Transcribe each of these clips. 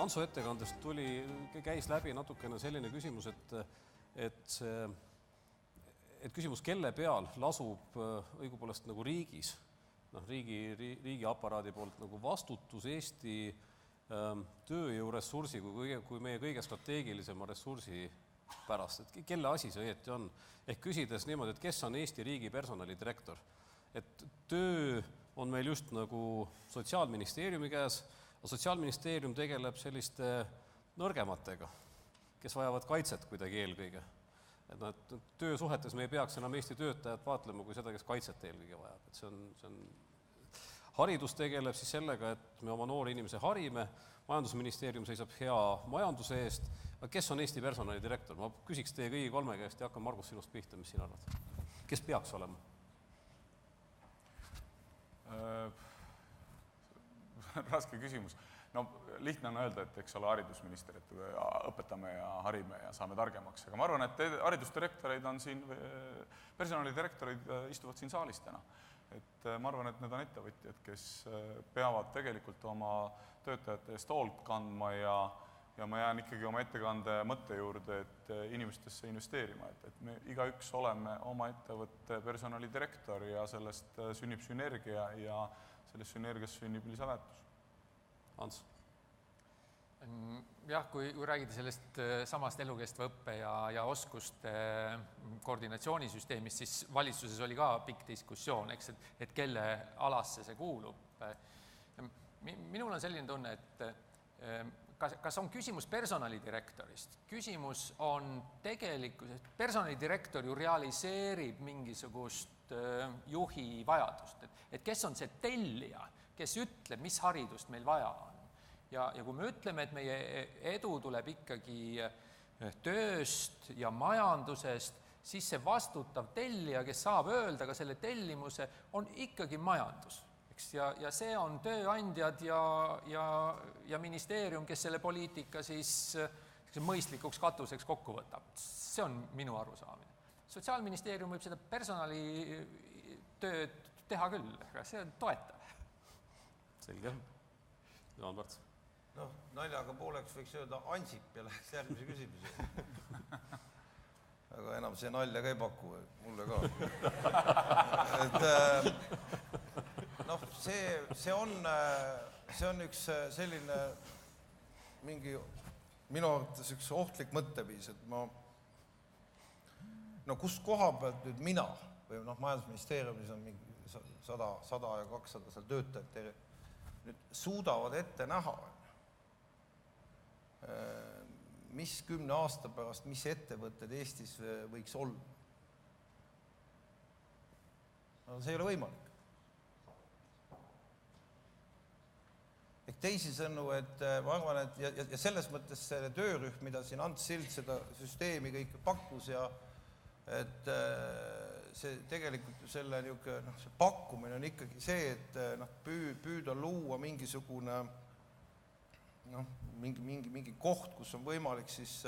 Antsu ettekandest käis läbi natukene selline küsimus, et küsimus, kelle peal lasub õigupoolest nagu riigis, riigiaparaadi poolt nagu vastutus Eesti tööjõuressursi kui meie kõige strateegilisema ressursi pärast, et kelle asi see õieti on. Ehk küsides niimoodi, et kes on Eesti riigi personalidirektor. Et töö on meil just nagu Sotsiaalministeeriumi käes, aga Sotsiaalministeerium tegeleb selliste nõrgematega, kes vajavad kaitset kuidagi eelkõige. Et töösuhetes me ei peaks enam Eesti töötajat vaatlema kui seda, kes kaitset eelkõige vajab. Et see on haridus tegeleb siis sellega, et me oma noori inimese harime, majandusministeerium seisab hea majanduse eest, aga kes on Eesti personalidirektor? Ma küsiks teie kõigi kolme käest ja hakkan Margus sinust pihta, mis sina arvad? Kes peaks olema? Raske küsimus. No lihtne on öelda, et eks ole haridusminister, et õpetame ja harime ja saame targemaks. Aga ma arvan, et haridusdirektoreid on siin, personalidirektorid istuvad siin saalis täna. Et ma arvan, et need on ettevõtjad, kes peavad tegelikult oma töötajate eest hoolt kandma ja ma jään ikkagi oma ettekande mõtte juurde, et inimestesse investeerima. Et me igaüks oleme oma ettevõtte personalidirektor ja sellest sünnib sünergia ja sellest sünergiast sünnib lisaväärtus. Ants? Jah, kui räägida sellest samast elukestva õppe ja oskuste koordinatsioonisüsteemist, siis valitsuses oli ka pikk diskussioon, eks, et kelle alasse see kuulub. Minul on selline tunne, et kas on küsimus personalidirektorist? Küsimus on tegelikult, personalidirektor ju realiseerib mingisugust juhi vajadust, et kes on see tellija, kes ütleb, mis haridust meil vaja on. Ja kui me ütleme, et meie edu tuleb ikkagi tööst ja majandusest, siis see vastutav tellija, kes saab öelda ka selle tellimuse, on ikkagi majandus. Ja see on tööandjad ja ministeerium, kes selle poliitika siis mõistlikuks katuseks kokku võtab. See on minu arusaamine. Sotsiaalministeerium võib seda personalitööd teha küll, aga see on toetav. Selge. Jaan Parts. Naljaga pooleks võiks öelda Ansip ja läheks järgmise küsimuse. Aga enam see nalja ka ei paku, mulle ka. See on üks selline minu arvates üks ohtlik mõtteviis, et kus koha pealt nüüd mina või majandusministeeriumis on mingi 100 ja 200 seal töötajad nüüd suudavad ette näha, mis 10 aasta pärast, mis ettevõtted Eestis võiks olla. See ei ole võimalik. Ehk teisisõnu, et ma arvan, et ja selles mõttes selle töörühm, mida siin Ants Sild seda süsteemi kõik pakkus ja et see tegelikult selle pakkumine on ikkagi see, et püüda luua mingisugune mingi koht, kus on võimalik siis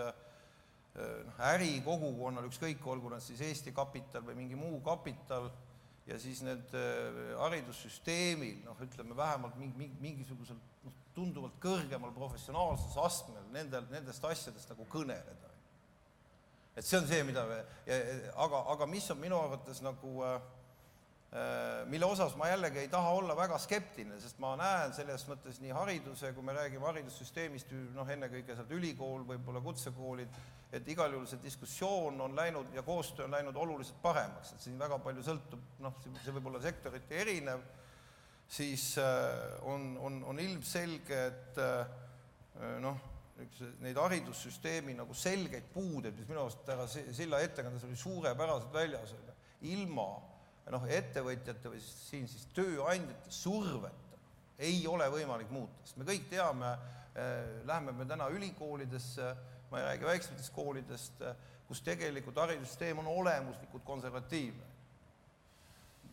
ärikogukonnal ükskõik, olgu nad siis Eesti kapital või mingi muu kapital ja siis need haridussüsteemil, ütleme vähemalt mingisugusel tunduvalt kõrgemal professionaalses astmel nendest asjadest nagu kõneleda. Et see on see, aga mis on minu arvates mille osas ma jällegi ei taha olla väga skeptiline, sest ma näen selles mõttes nii hariduse, kui me räägime haridussüsteemist, ennekõike sealt ülikool, võib-olla kutsekoolid, et igal juhul see diskussioon on läinud ja koostöö on läinud oluliselt paremaks, et siin väga palju sõltub, see võib olla sektorite erinev, siis on ilmselge, et neid haridussüsteemi selgeid puudeid, mis minu arust härra Silla ettekandes oli suurepäraselt väljas, ilma ettevõtjate või siin siis tööandjate surveta ei ole võimalik muuta. Sest me kõik teame, läheme me täna ülikoolidesse, ma ei räägi väiksematest koolidest, kus tegelikult haridussüsteem on olemuslikult konservatiivne.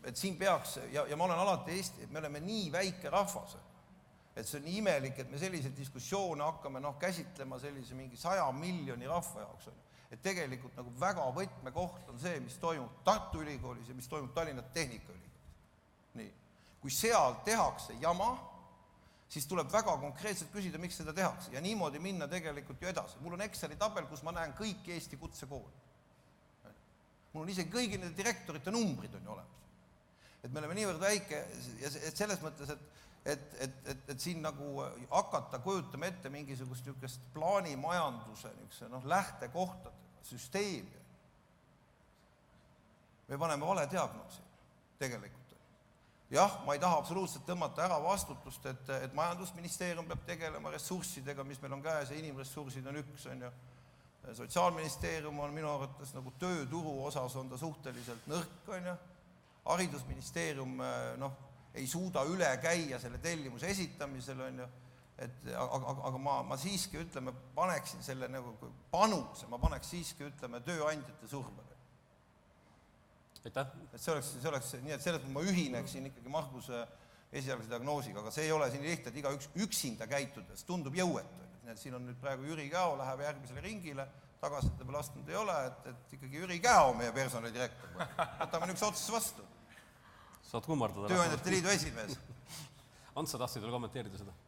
Et siin peaks, ja ma olen alati Eesti, et me oleme nii väike rahvas, et see on nii imelik, et me selliseid diskussioone hakkame käsitlema sellise mingi 100 miljoni rahva jaoks. Et tegelikult väga võtmekoht on see, mis toimub Tartu Ülikoolis ja mis toimub Tallinna Tehnikaülikoolis. Nii. Kui seal tehakse jama, siis tuleb väga konkreetselt küsida, miks seda tehakse ja niimoodi minna tegelikult ju edasi. Mul on Exceli tabel, kus ma näen kõik Eesti kutsekooli. Mul on isegi kõigi nende direktorite numbrid on ju olemas. Et me oleme niivõrd väike ja selles mõttes, et siin nagu hakata kujutama ette mingisugust niisugust plaanimajanduse lähtekohtadega süsteemi. Me paneme vale diagnoosi tegelikult. Jah, ma ei taha absoluutselt tõmmata ära vastutust, et majandusministeerium peab tegelema ressurssidega, mis meil on käes ja inimressursid on üks, on ju. Sotsiaalministeerium on minu arvates nagu tööturu osas on ta suhteliselt nõrk, on ju. Haridusministeerium ei suuda üle käia selle tellimuse esitamisel, on ju. Aga ma siiski, ütleme, paneksin selle nagu panuse, ma paneks siiski, ütleme, tööandjate survele. Aitäh. Et see oleks, nii et selles ma ühineksin ikkagi Marguse esialgse diagnoosiga, aga see ei ole siin lihtne, et iga üksinda käitudes tundub jõuetu. Siin on nüüd praegu Jüri Käo, läheb järgmisele ringile, tagasi ta peal astnud ei ole, et ikkagi Jüri Käo meie personalidirektor. Võtame üks otsas vastu. Saad kummardada. Tööandjate liidu esimees. Ants, sa tahtsid veel kommenteerida seda?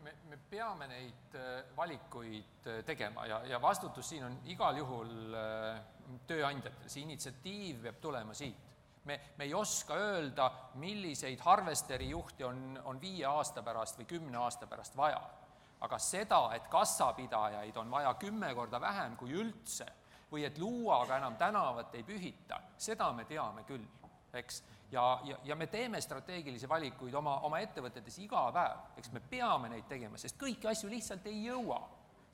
Me peame neid valikuid tegema ja vastutus siin on igal juhul tööandjatel. See initsiatiiv peab tulema siit. Me ei oska öelda, milliseid harvesteri juhti on 5 aasta pärast või 10 aasta pärast vaja. Aga seda, et kassapidajaid on vaja 10 korda vähem kui üldse või et luuaga enam tänavat ei pühita, seda me teame küll, eks? Ja me teeme strateegilisi valikuid oma ettevõtetes iga päev, eks me peame neid tegema, sest kõiki asju lihtsalt ei jõua.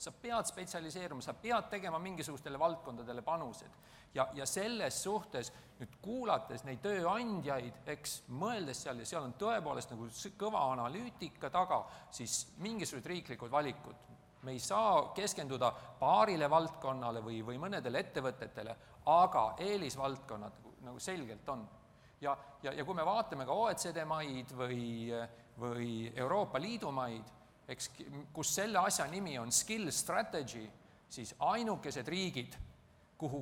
Sa pead spetsialiseeruma, sa pead tegema mingisugustele valdkondadele panused. Ja selles suhtes, nüüd kuulates neid tööandjaid, eks mõeldes seal on tõepoolest nagu kõva analüütika taga, siis mingisugused riiklikud valikud. Me ei saa keskenduda paarile valdkonnale või mõnedele ettevõtetele, aga eelisvaldkonnad nagu selgelt on. Ja kui me vaatame ka OECD maid või Euroopa Liidu maid, kus selle asja nimi on skill strategy, siis ainukesed riigid, kuhu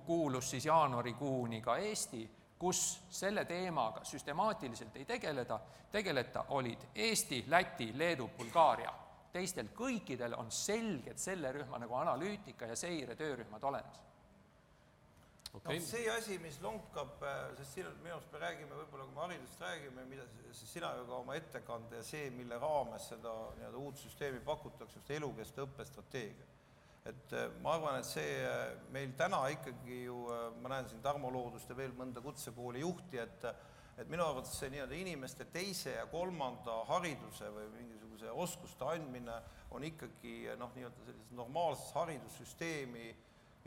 kuulus siis jaanuarikuuni ka Eesti, kus selle teemaga süstemaatiliselt ei tegeleta, olid Eesti, Läti, Leedu, Bulgaaria. Teistel kõikidel on selged selle rühma nagu analüütika ja seire töörühmad olemas. Okay. See asi, mis lonkab, sest siin minu arust me räägime, võib-olla kui me haridust räägime, mida sina ju ka oma ettekande ja see, mille raames seda uut süsteemi pakutakse, just elukeste õppestrateegia. Et ma arvan, et see meil täna ikkagi ju, ma näen siin Tarmo Loodust ja veel mõnda kutsekooli juhti, et minu arvates see inimeste teise ja kolmanda hariduse või mingisuguse oskuste andmine on ikkagi sellises normaalses haridussüsteemi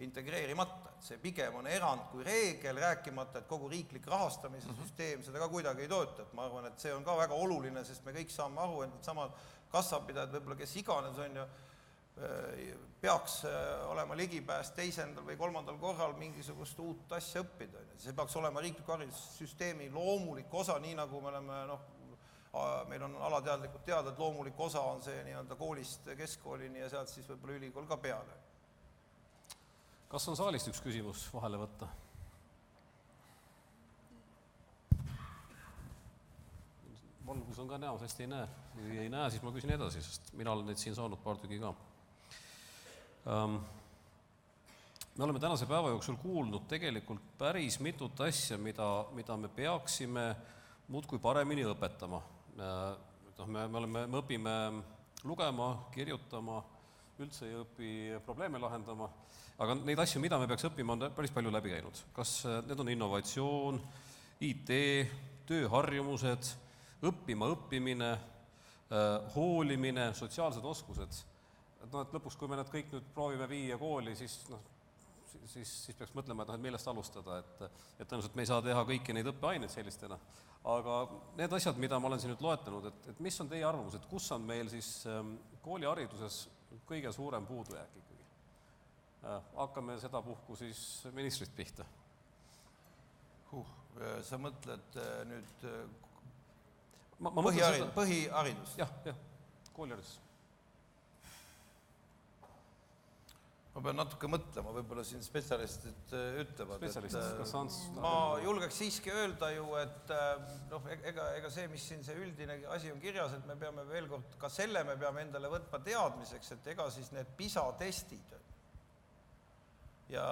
integreerimata. See pigem on erand kui reegel, rääkimata, et kogu riiklik rahastamise süsteem seda ka kuidagi ei toeta. Ma arvan, et see on ka väga oluline, sest me kõik saame aru, et samad kassapidajad, võib-olla kes iganes on ju, peaks olema ligipääs teisendal või kolmandal korral mingisugust uut asja õppida. See peaks olema riikliku haridussüsteemi loomulik osa, nii nagu me oleme, meil on alateadlikult teada, et loomulik osa on see koolist keskkoolini ja sealt siis võib-olla ülikool ka peale. Kas on saalist üks küsimus vahele võtta? Valgus on ka näos, hästi ei näe. Kui ei näe, siis ma küsin edasi, sest mina olen neid siin saanud paar tüki ka. Me oleme tänase päeva jooksul kuulnud tegelikult päris mitut asja, mida me peaksime muudkui paremini õpetama. Me õpime lugema, kirjutama, üldse ei õpi probleeme lahendama, aga neid asju, mida me peaks õppima, on päris palju läbi käinud. Kas need on innovatsioon, IT, tööharjumused, õppimine, hoolimine, sotsiaalsed oskused. Et lõpuks, kui me need kõik nüüd proovime viia kooli, siis peaks mõtlema, et millest alustada, et tõenäoliselt me ei saa teha kõiki neid õppeaineid sellistena. Aga need asjad, mida ma olen siin nüüd loetanud, et mis on teie arvamus, et kus on meil siis koolihariduses kõige suurem puudujääk ikkagi? Hakkame seda puhku siis ministrist pihta. Sa mõtled nüüd põhiharidust? Põhiharidust? Jah, kooliharidus. ma pean natuke mõtlema, võib-olla siin spetsialistid ütlevad. Kas Ants? Ma julgeks siiski öelda ju, et ega see, mis siin see üldine asi on kirjas, et me peame veel kord, ka selle me peame endale võtma teadmiseks, et ega siis need PISA testid ja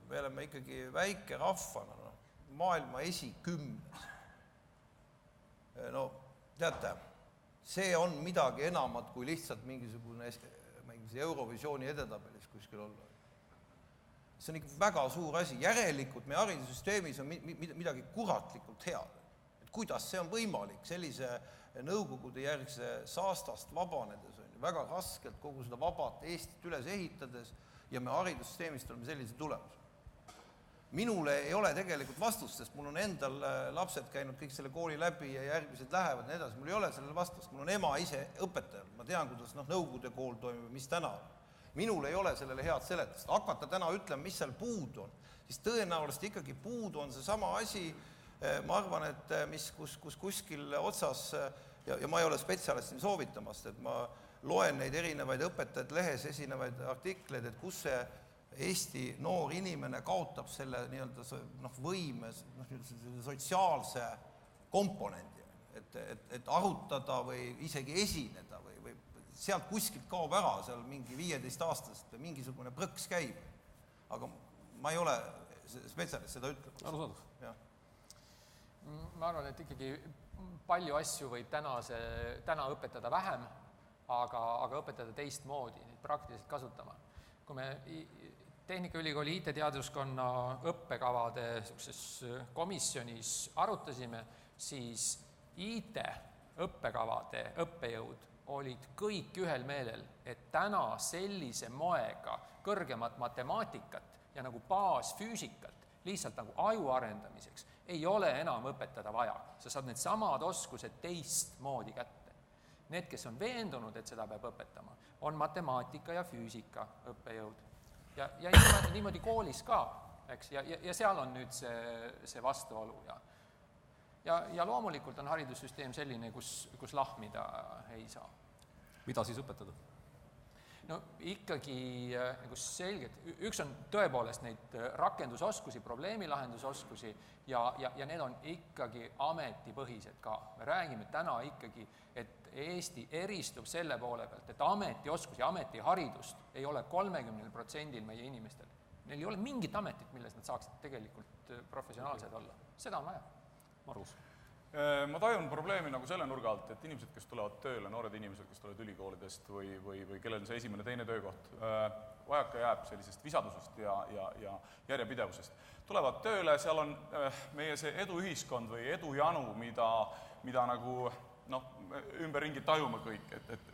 me oleme ikkagi väike rahvana, maailma esikümnes. No teate, see on midagi enamat kui lihtsalt mingisugune Eurovisiooni edetabelis kuskil olla. See on ikka väga suur asi. Järelikult meie haridussüsteemis on midagi kuratlikult head. Et kuidas see on võimalik sellise nõukogude järgse saastast vabanedes, on väga raskelt kogu seda vabat Eestit üles ehitades ja me haridussüsteemist oleme sellise tulemus. Minule ei ole tegelikult vastust, sest mul on endal lapsed käinud kõik selle kooli läbi ja järgmised lähevad nii edasi. Mul ei ole sellele vastust, mul on ema ise õpetajal. Ma tean, kuidas nõukogude kool toimib, mis täna on. Minul ei ole sellele head seletust. Hakata täna ütlema, mis seal puudu on, siis tõenäoliselt ikkagi puudu on see sama asi, ma arvan, et kus kuskil otsas, ja ma ei ole spetsialistin soovitamast, et ma loen neid erinevaid õpetajad lehes esinevaid artikleid, et kus see Eesti noor inimene kaotab selle võime, sotsiaalse komponendi, et arutada või isegi esineda või sealt kuskilt kaob ära, seal mingi 15 aastast või mingisugune prõks käib. Aga ma ei ole spetsialist, seda ütleb. Arusaadav. Ma arvan, et ikkagi palju asju võib täna õpetada vähem, aga õpetada teistmoodi, neid praktiliselt kasutama. Kui me Tehnikaülikooli IT-teaduskonna õppekavade komisjonis arutasime, siis IT-õppekavade õppejõud olid kõik ühel meelel, et täna sellise moega kõrgemat matemaatikat ja nagu baasfüüsikat lihtsalt nagu aju arendamiseks ei ole enam õpetada vaja. Sa saad need samad oskused teistmoodi kätte. Need, kes on veendunud, et seda peab õpetama, on matemaatika ja füüsika õppejõud. Ja niimoodi koolis ka, eks, ja seal on nüüd see vastuolu. Ja loomulikult on haridussüsteem selline, kus lahmida ei saa. Mida siis õpetada? No ikkagi nagu selgelt, üks on tõepoolest neid rakendusoskusi, probleemilahendusoskusi ja need on ikkagi ametipõhised ka. Me räägime täna ikkagi, et Eesti eristub selle poole pealt, et ametioskusi, ametiharidust ei ole 30% meie inimestel. Neil ei ole mingit ametit, milles nad saaksid tegelikult professionaalsed olla. Seda on vaja. Margus? Ma tajun probleemi nagu selle nurga alt, et inimesed, kes tulevad tööle, noored inimesed, kes tulevad ülikoolidest või kellel on see esimene teine töökoht, vajaka jääb sellisest visadusest ja järjepidevusest. Tulevad tööle, seal on meie see eduühiskond või edujanu, mida nagu ümberringi tajume kõik, et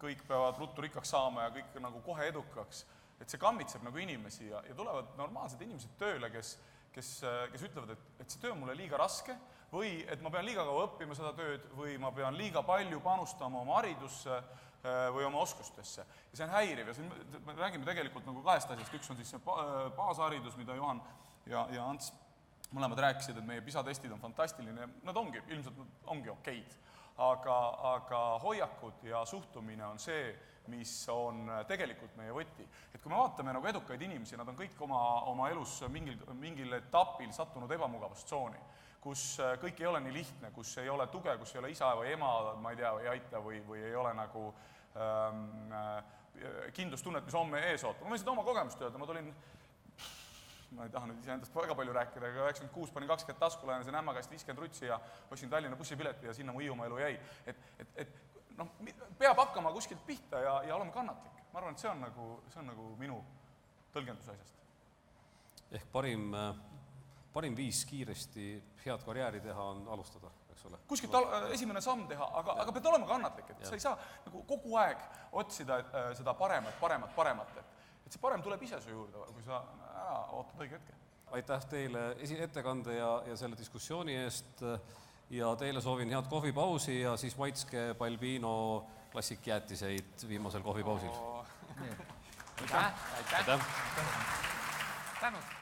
kõik peavad ruttu rikkaks saama ja kõik nagu kohe edukaks. Et see kammitseb nagu inimesi ja tulevad normaalsed inimesed tööle, kes ütlevad, et see töö on mulle liiga raske või et ma pean liiga kaua õppima seda tööd või ma pean liiga palju panustama oma haridusse või oma oskustesse. Ja see on häiriv ja me räägime tegelikult nagu kahest asjast. Üks on siis see baasharidus, mida Juhan ja Ants mõlemad rääkisid, et meie PISA-testid on fantastiline. Nad ilmselt ongi okeid, aga hoiakud ja suhtumine on see, mis on tegelikult meie võti. Et kui me vaatame nagu edukaid inimesi, nad on kõik oma elus mingil etapil sattunud ebamugavustsooni, kus kõik ei ole nii lihtne, kus ei ole tuge, kus ei ole isa või ema, ma ei tea, ei aita või ei ole nagu kindlustunnet, mis homme ees ootab. Ma võin seda oma kogemust öelda, ma ei taha nüüd iseendast väga palju rääkida, aga 96 panin 20 taskulaine, see Ämmakast 50 rutsi ja ostsin Tallinna bussipileti ja sinna mu Hiiumaa elu jäi. Peab hakkama kuskilt pihta ja olema kannatlik. Ma arvan, et see on nagu minu tõlgendus asjast. Ehk parim viis kiiresti head karjääri teha on alustada, eks ole? Kuskilt esimene samm teha, aga pead olema kannatlik, et sa ei saa nagu kogu aeg otsida seda paremat. Et see parem tuleb ise su juurde, kui sa ära ootad õige hetke. Aitäh teile ettekande ja selle diskussiooni eest ja teile soovin head kohvipausi ja siis maitske Balbino klassikjäätiseid viimasel kohvipausil. Aitäh! Tänud!